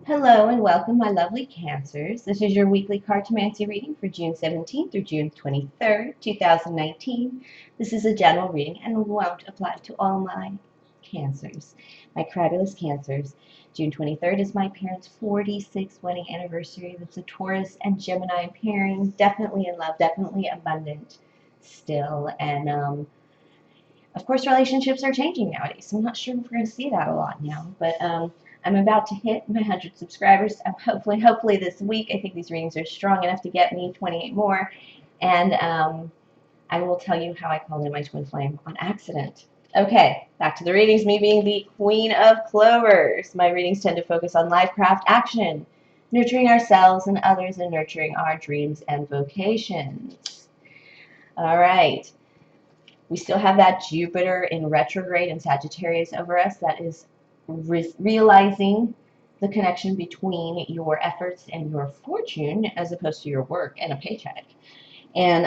Hello and welcome, my lovely Cancers. This is your weekly Cartomancy reading for June 17th through June 23rd, 2019. This is a general reading and won't apply to all my Cancers, my crabulous Cancers. June 23rd is my parents' 46th wedding anniversary. That's a Taurus and Gemini pairing. Definitely in love, definitely abundant still. And of course, relationships are changing nowadays, so I'm not sure if we're going to see that a lot now. But I'm about to hit my 100 subscribers. Hopefully this week. I think these readings are strong enough to get me 28 more. And I will tell you how I called in my twin flame on accident. Okay, back to the readings. Me being the Queen of Clovers. My readings tend to focus on LifeCraftAction, nurturing ourselves and others, and nurturing our dreams and vocations. All right. We still have that Jupiter in retrograde and Sagittarius over us. That is realizing the connection between your efforts and your fortune as opposed to your work and a paycheck. And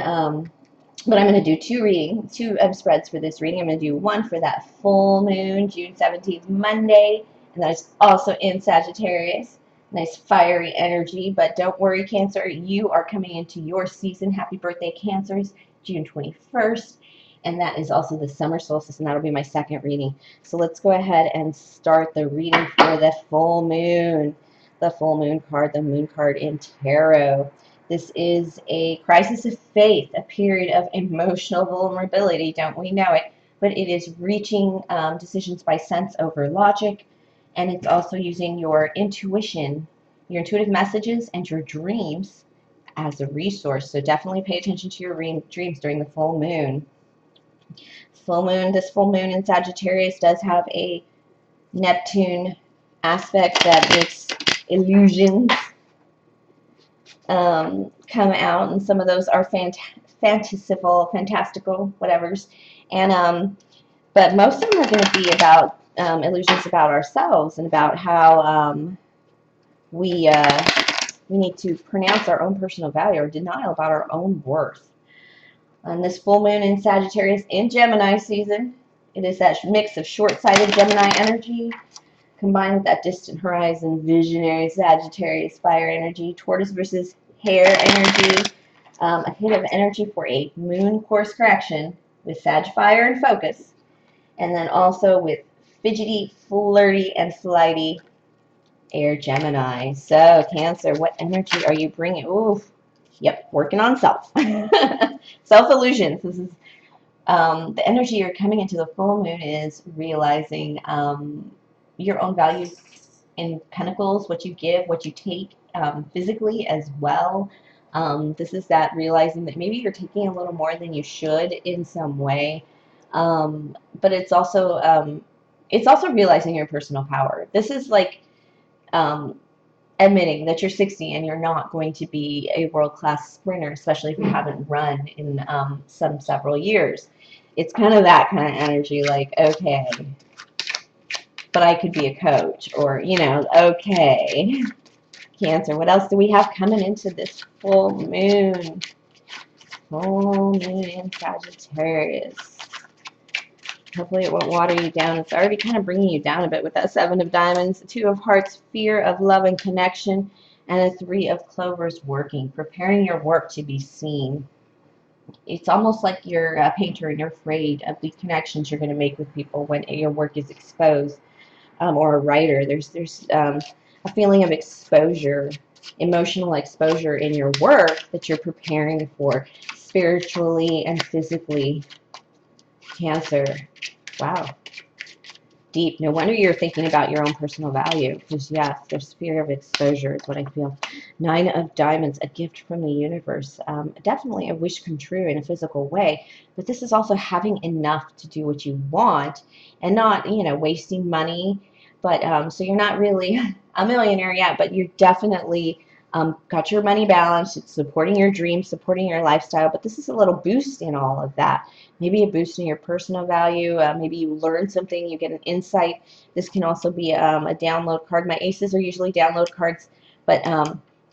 but I'm going to do two spreads for this reading. I'm going to do one for that full moon, June 17th, Monday, and that is also in Sagittarius. Nice fiery energy, but don't worry, Cancer, you are coming into your season. Happy birthday, Cancers, June 21st. And that is also the summer solstice, and that'll be my second reading. So let's go ahead and start the reading for the full moon. The full moon card, the moon card in tarot. This is a crisis of faith, a period of emotional vulnerability, don't we know it? But it is reaching decisions by sense over logic, and it's also using your intuition, your intuitive messages, and your dreams as a resource. So definitely pay attention to your dreams during the full moon. This full moon in Sagittarius does have a Neptune aspect that makes illusions come out, and some of those are fantastical, whatevers. And but most of them are going to be about illusions about ourselves and about how we need to pronounce our own personal value or denial about our own worth. On this full moon in Sagittarius in Gemini season, it is that mix of short-sighted Gemini energy combined with that distant horizon visionary Sagittarius fire energy, tortoise versus hare energy, a hit of energy for a moon course correction with Sag fire and focus, and then also with fidgety, flirty, and flighty air Gemini. So Cancer, what energy are you bringing? Ooh, yep, working on self. Self-illusions. This is the energy you're coming into the full moon is realizing your own values in Pentacles, what you give, what you take physically as well. This is that realizing that maybe you're taking a little more than you should in some way, but it's also realizing your personal power. This is like admitting that you're 60 and you're not going to be a world-class sprinter, especially if you haven't run in several years. It's kind of that kind of energy, like, okay, but I could be a coach, or, you know, okay. Cancer, what else do we have coming into this full moon? Full moon in Sagittarius. Hopefully it won't water you down. It's already kind of bringing you down a bit with that Seven of Diamonds, Two of Hearts, fear of love and connection, and a Three of Clovers working, preparing your work to be seen. It's almost like you're a painter and you're afraid of the connections you're going to make with people when your work is exposed, or a writer. There's a feeling of exposure, emotional exposure in your work that you're preparing for spiritually and physically. Cancer. Wow. Deep. No wonder you're thinking about your own personal value, because yes, there's fear of exposure is what I feel. Nine of Diamonds, a gift from the universe. Definitely a wish come true in a physical way, but this is also having enough to do what you want and not, you know, wasting money. But so you're not really a millionaire yet, but you're definitely got your money balanced. It's supporting your dreams, supporting your lifestyle, but this is a little boost in all of that. Maybe a boost in your personal value. Maybe you learn something, you get an insight. This can also be a download card. My aces are usually download cards, but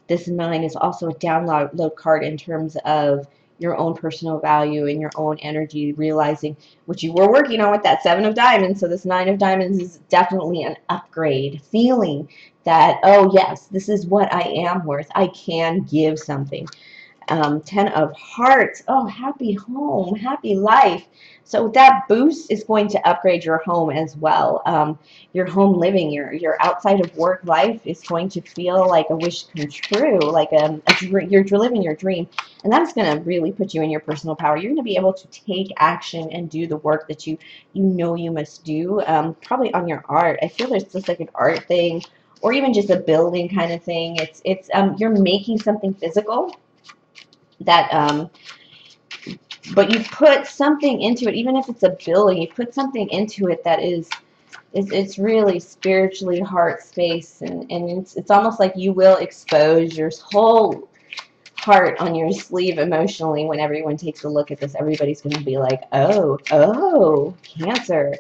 this 9 is also a download card in terms of your own personal value and your own energy, realizing what you were working on with that 7 of Diamonds. So this 9 of Diamonds is definitely an upgrade, feeling that, oh yes, this is what I am worth. I can give something. 10 of Hearts. Oh, happy home, happy life. So that boost is going to upgrade your home as well. Your home living, your outside of work life is going to feel like a wish come true, like you're living your dream. And that's going to really put you in your personal power. You're going to be able to take action and do the work that you know you must do, probably on your art. I feel there's just like an art thing, or even just a building kind of thing. You're making something physical that but you put something into it, even if it's a building, you put something into it that it's really spiritually heart space, and it's almost like you will expose your whole heart on your sleeve emotionally. When everyone takes a look at this, everybody's going to be like, oh, Cancer.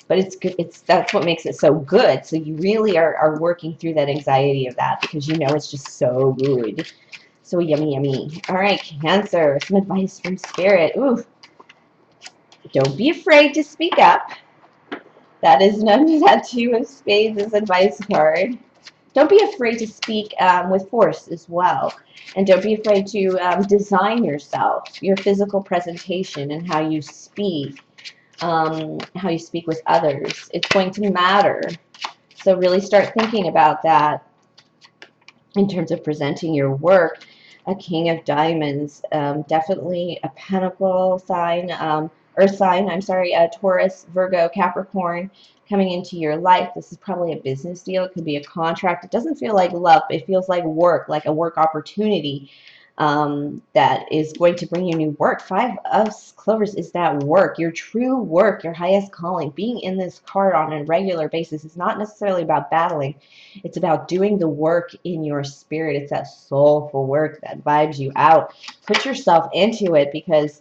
But it's good. That's what makes it so good. So you really are working through that anxiety of that, because you know it's just so good. So yummy, yummy. All right, Cancer. Some advice from Spirit. Ooh, don't be afraid to speak up. That is that 2 of Spades' advice card. Don't be afraid to speak with force as well. And don't be afraid to design yourself, your physical presentation, and how you speak with others. It's going to matter. So really start thinking about that in terms of presenting your work. A King of Diamonds, definitely a Pentacle sign, Earth sign, I'm sorry, Taurus, Virgo, Capricorn coming into your life. This is probably a business deal. It could be a contract. It doesn't feel like love. It feels like work, like a work opportunity that is going to bring you new work. 5 of Clovers is that work, your true work, your highest calling. Being in this card on a regular basis is not necessarily about battling. It's about doing the work in your spirit. It's that soulful work that vibes you out. Put yourself into it, because,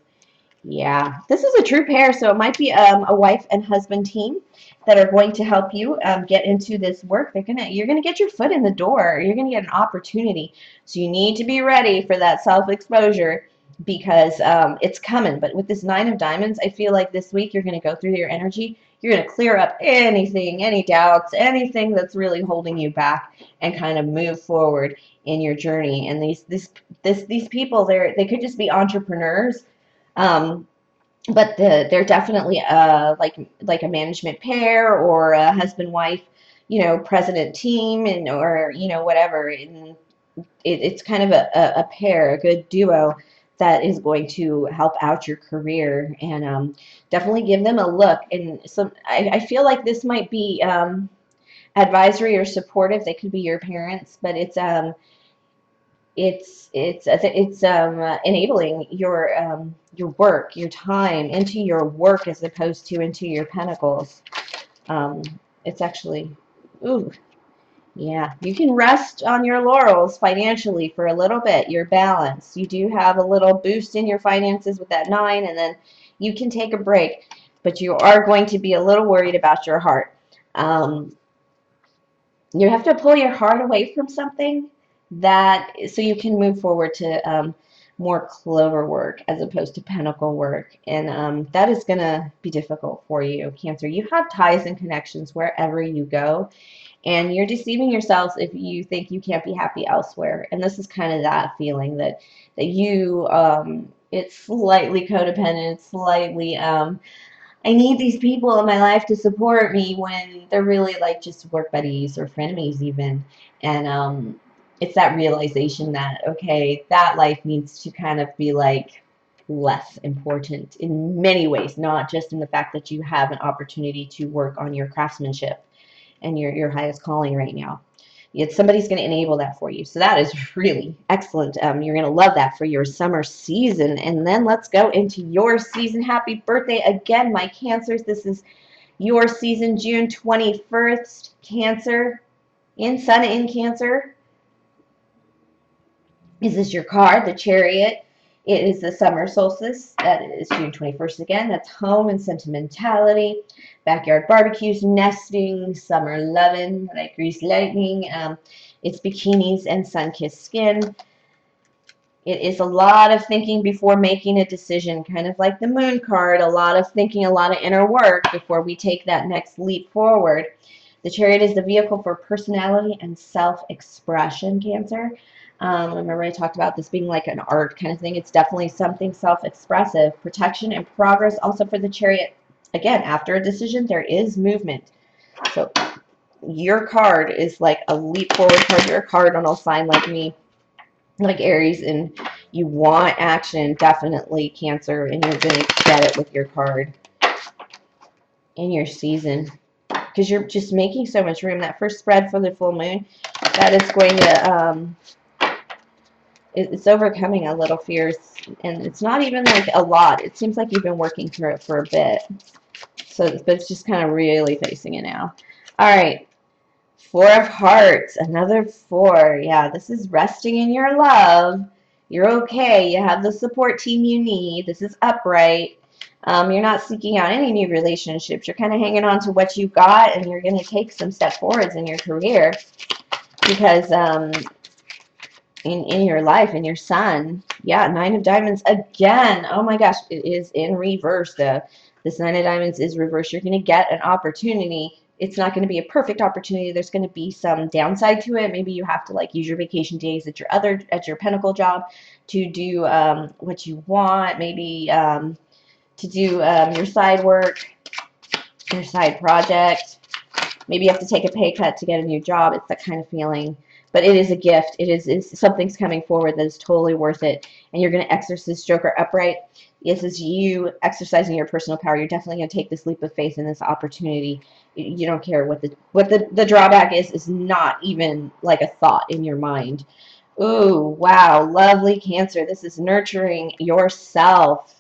yeah, this is a true pair. So it might be a wife and husband team that are going to help you get into this work. You're gonna get your foot in the door. You're gonna get an opportunity. So you need to be ready for that self-exposure, because it's coming. But with this 9 of Diamonds, I feel like this week you're gonna go through your energy. You're going to clear up anything, any doubts, anything that's really holding you back, and kind of move forward in your journey. And these people, they could just be entrepreneurs, but they're definitely like a management pair, or a husband-wife, president team, and or whatever. And it's kind of a pair, a good duo that is going to help out your career. And definitely give them a look. And I feel like this might be advisory or supportive. They could be your parents, but it's enabling your work, your time into your work, as opposed to into your pentacles. It's actually, ooh, yeah, you can rest on your laurels financially for a little bit. You're balanced. You do have a little boost in your finances with that 9, and then you can take a break. But you are going to be a little worried about your heart. You have to pull your heart away from something so you can move forward to more Clover work as opposed to Pentacle work. And that is going to be difficult for you, Cancer. You have ties and connections wherever you go. And you're deceiving yourselves if you think you can't be happy elsewhere. And this is kind of that feeling that you, it's slightly codependent, it's slightly, I need these people in my life to support me, when they're really like just work buddies or frenemies even. And it's that realization that, okay, that life needs to kind of be like less important in many ways, not just in the fact that you have an opportunity to work on your craftsmanship and your highest calling right now. Somebody's going to enable that for you. So that is really excellent. You're going to love that for your summer season. And then let's go into your season. Happy birthday again, my Cancers. This is your season, June 21st, Cancer, Sun in Cancer. This is your card, the Chariot. It is the summer solstice. That is June 21st again. That's home and sentimentality, backyard barbecues, nesting, summer lovin', like greased lightning. It's bikinis and sun-kissed skin. It is a lot of thinking before making a decision, kind of like the moon card, a lot of thinking, a lot of inner work before we take that next leap forward. The Chariot is the vehicle for personality and self-expression, Cancer. Remember I talked about this being like an art kind of thing. It's definitely something self-expressive. Protection and progress also for the Chariot. Again, after a decision, there is movement. So your card is like a leap forward card. You're a cardinal sign like me, like Aries, and you want action, definitely, Cancer, and you're going to get it with your card in your season, because you're just making so much room. That first spread for the full moon, that is going to, it's overcoming a little fears, and it's not even like a lot. It seems like you've been working through it for a bit, so but it's just kind of really facing it now. All right. Four of Hearts, another four. Yeah, this is resting in your love. You're okay. You have the support team you need. This is upright. You're not seeking out any new relationships. You're kind of hanging on to what you got, and you're going to take some step forwards in your career because in your life, in your sun. Yeah, Nine of Diamonds again. Oh my gosh, it is in reverse though. This Nine of Diamonds is reversed. You're going to get an opportunity. It's not going to be a perfect opportunity. There's going to be some downside to it. Maybe you have to like use your vacation days at your Pinnacle job to do what you want. Maybe to do your side work, your side project. Maybe you have to take a pay cut to get a new job. It's that kind of feeling. But it is a gift. It's something's coming forward that is totally worth it. And you're going to exercise Joker upright. This is you exercising your personal power. You're definitely going to take this leap of faith in this opportunity. You don't care what the drawback is not even like a thought in your mind. Ooh, wow, lovely, Cancer. This is nurturing yourself.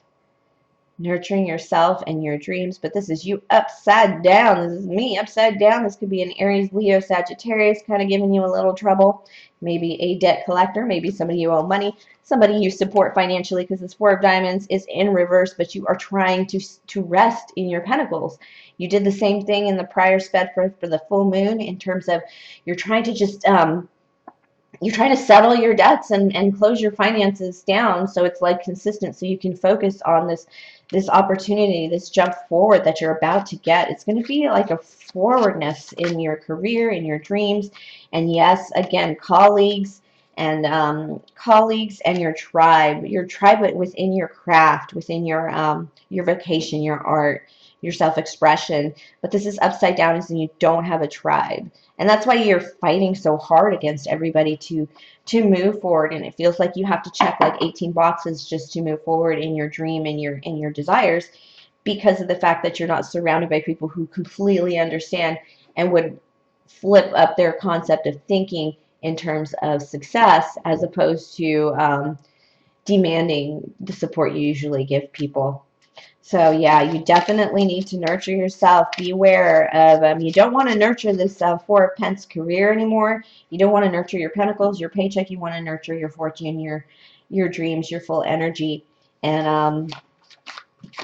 Nurturing yourself and your dreams, but this is you upside down. This is me upside down. This could be an Aries, Leo, Sagittarius kind of giving you a little trouble. Maybe a debt collector, maybe somebody you owe money, somebody you support financially, because this Four of Diamonds is in reverse, but you are trying to rest in your pentacles. You did the same thing in the prior spread for the full moon in terms of you're trying to just you're trying to settle your debts and close your finances down so it's like consistent, so you can focus on this opportunity, this jump forward that you're about to get. It's going to be like a forwardness in your career, in your dreams, and yes, again, colleagues and your tribe within your craft, within your vocation, your art, your self-expression. But this is upside down, as in you don't have a tribe. And that's why you're fighting so hard against everybody to move forward. And it feels like you have to check like 18 boxes just to move forward in your dream and your desires, because of the fact that you're not surrounded by people who completely understand and would flip up their concept of thinking in terms of success, as opposed to demanding the support you usually give people. So yeah, you definitely need to nurture yourself. Be aware of, you don't want to nurture this Four of Pentacles career anymore. You don't want to nurture your pentacles, your paycheck. You want to nurture your fortune, your dreams, your full energy. And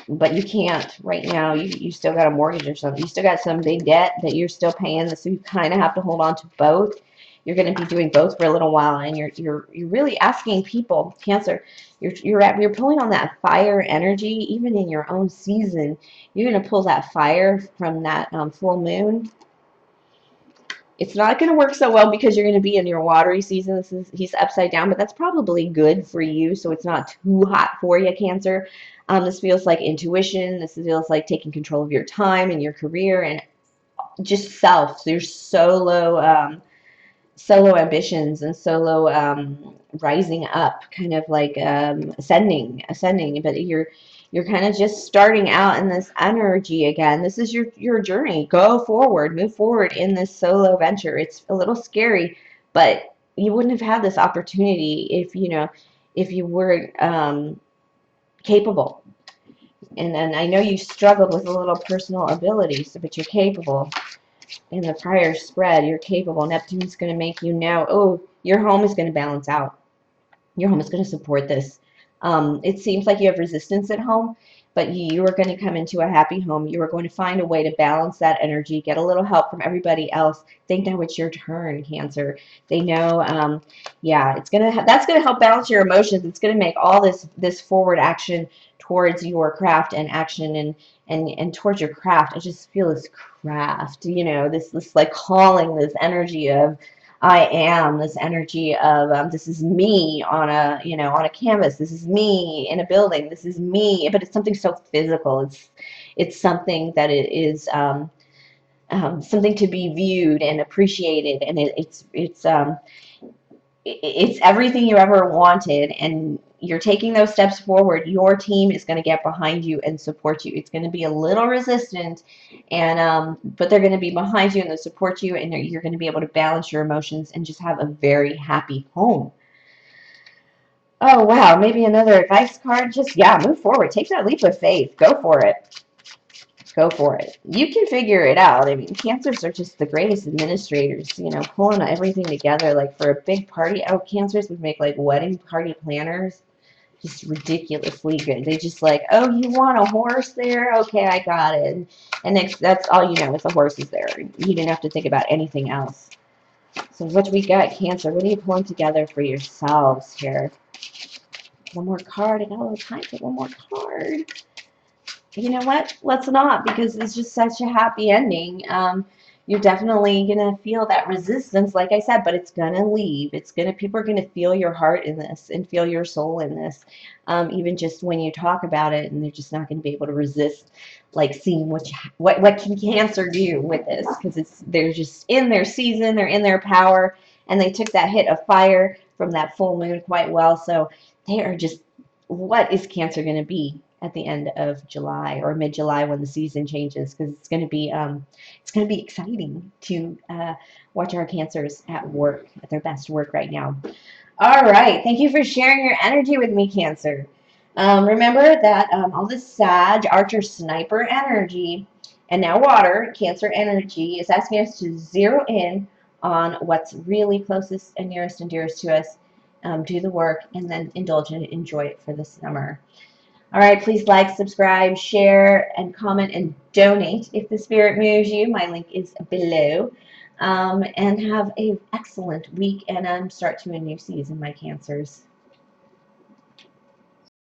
but you can't right now. You still got a mortgage or something. You still got some big debt that you're still paying. So you kind of have to hold on to both. You're going to be doing both for a little while, and you're really asking people, Cancer. You're pulling on that fire energy, even in your own season. You're going to pull that fire from that full moon. It's not going to work so well because you're going to be in your watery season. He's upside down, but that's probably good for you, so it's not too hot for you, Cancer. This feels like intuition. This feels like taking control of your time and your career and just self. So you're solo ambitions and solo rising up, kind of like ascending, but you're kind of just starting out in this energy again. This is your journey. Go forward, move forward in this solo venture. It's a little scary, but you wouldn't have had this opportunity if you were capable. And I know you struggled with a little personal abilities, but you're capable. In the prior spread, you're capable. Neptune's going to make you know, oh, your home is going to balance out. Your home is going to support this. It seems like you have resistance at home, but you are going to come into a happy home. You are going to find a way to balance that energy, get a little help from everybody else. They know it's your turn, Cancer. They know, yeah, that's gonna help balance your emotions. It's gonna make all this forward action towards your craft and action and towards your craft. I just feel this craft, you know, this like calling, this energy of I am, this energy of this is me on a, you know, on a canvas. This is me in a building. This is me, but it's something so physical. It's something that it is something to be viewed and appreciated, and it's everything you ever wanted, and you're taking those steps forward. Your team is going to get behind you and support you. It's going to be a little resistant, and but they're going to be behind you and they'll support you, and you're going to be able to balance your emotions and just have a very happy home. Oh wow, maybe another advice card. Just, yeah, move forward. Take that leap of faith. Go for it. Go for it. You can figure it out. I mean, Cancers are just the greatest administrators, you know, pulling everything together. Like for a big party, oh, Cancers would make like wedding party planners just ridiculously good. They just like, oh, you want a horse there? Okay, I got it. And that's all you know is the horse is there. You didn't have to think about anything else. So what do we got, Cancer? What are you pulling together for yourselves here? One more card. I got a little time for one more card. You know what? Let's not, because it's just such a happy ending. You're definitely gonna feel that resistance, like I said, but it's gonna leave. People are gonna feel your heart in this and feel your soul in this, even just when you talk about it, and they're just not gonna be able to resist, like seeing what can Cancer do with this, because they're just in their season, they're in their power, and they took that hit of fire from that full moon quite well. So they are just, what is Cancer gonna be at the end of July or mid-July when the season changes, because it's going to be exciting to watch our Cancers at work, at their best work right now. All right, thank you for sharing your energy with me, Cancer. Remember that all this Sag, Archer, Sniper energy, and now water, Cancer energy, is asking us to zero in on what's really closest and nearest and dearest to us, do the work, and then indulge and enjoy it for the summer. All right, please like, subscribe, share, and comment, and donate if the spirit moves you. My link is below. And have an excellent week and start to a new season, my Cancers.